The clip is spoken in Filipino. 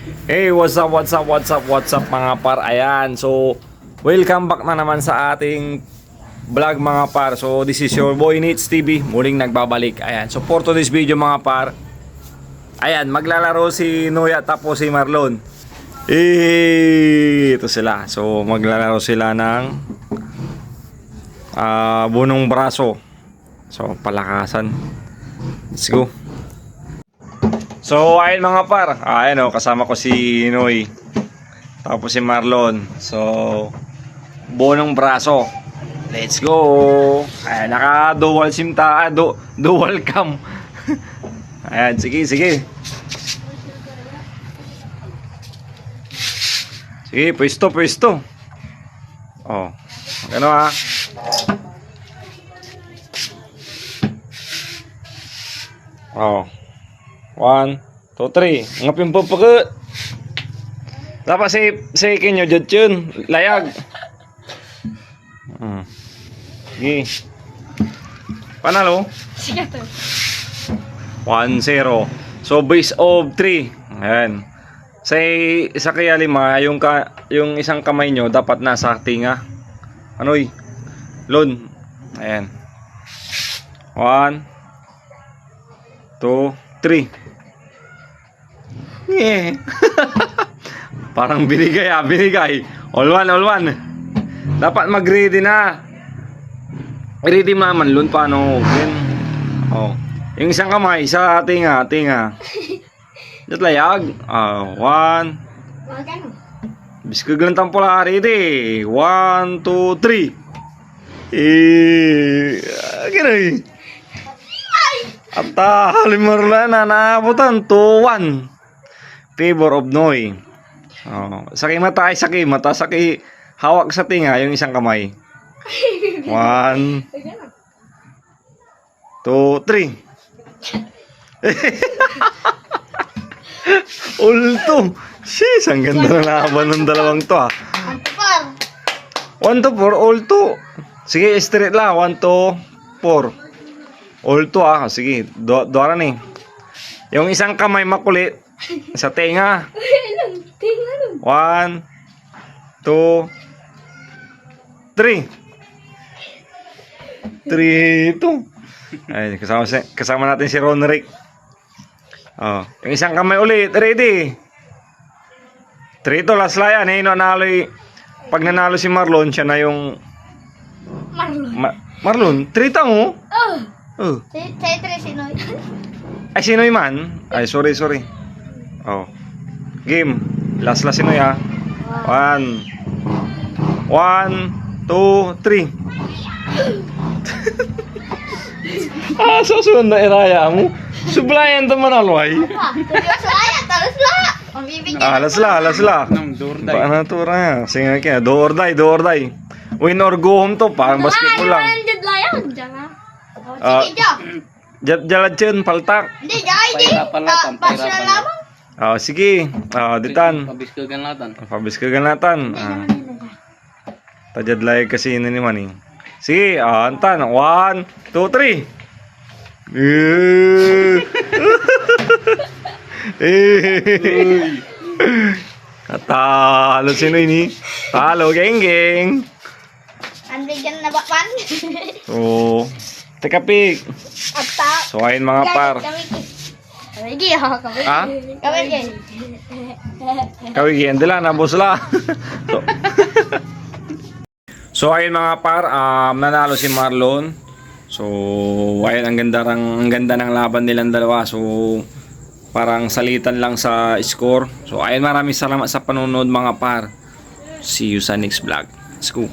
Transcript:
Hey, what's up, mga par? Ayan, so welcome back na naman sa ating vlog mga par. So this is your boy Nits TV, muling nagbabalik. Ayan, so for today's video mga par, ayan, maglalaro si Noya tapos si Marlon. Ito sila. So maglalaro sila ng bunong braso. So palakasan. Let's go. So ayun mga par, ayun kasama ko si Noy. Tapos si Marlon. So bunong braso. Let's go. Ayan, naka dual sim dual cam. Ayan, sige. Sige, pwesto. Oh. Ano ha? Oh. 1, 2, 3. Ngapin po pagkat. Dapat sa ikin nyo dyan yun. Layag. Sige. Panalo? Sige to. 1-0. So base of 3. Ayan. Sa kaya 5, yung isang kamay nyo dapat nasa tinga. Anoy? Lon. Ayan. 1, 2, 3. Yeah. Parang binigay. All one. Dapat mag-ready na. Ready naman Lon, paano? Oh. Yung isang kamay sa tinga. Layag. 1. Biskag lang tampula ready. 1, 2, 3. Ganoy. At halimar na naabutan 2-1. Favor of Noy. Sakay mata, hawak sa tinga yung isang kamay. 1, 2, 3. Ulto. Sis, ang ganda ng laban ng dalawang to 1 to 4, ulto. Sige, straight lang. 1 to 4. Ulto sige, doara ni. Yung isang kamay makulit sa tenga. 1, 2, 3. 3 ito. Ay, kasama natin si Ronrick. Yung isang kamay ulit, ready. 3 to, last layan. Pag nanalo si Marlon, siya na yung Marlon, 3 mo? Saya 3 si Noy. Ay, si Noy man? Ay, sorry. Game. Last si Noy 1, 2, 3. Susunod na iraya mo. Sublayan to manalway. Talos la. Alas la. Paano to ra? Sige kaya, do or die. Win or go home to, parang basketball lang. Jalad chen, paltak. Hindi, pasya lamang. Sige. Ditan. Pabiskagan natin. Tajadlay kasi yun naman eh. Sige, antan. 1, 2, 3. Talo sino ini? Talo, geng. Anbigyan na ba pan? Teka pig. So ayun mga par. Kawigi, andila na busla. So ayun mga par, nanalo si Marlon. So ayun, ang ganda ng laban nilang dalawa. So parang salitan lang sa score. So ayun, maraming salamat sa panonood mga par. See you sa next vlog. Let's go.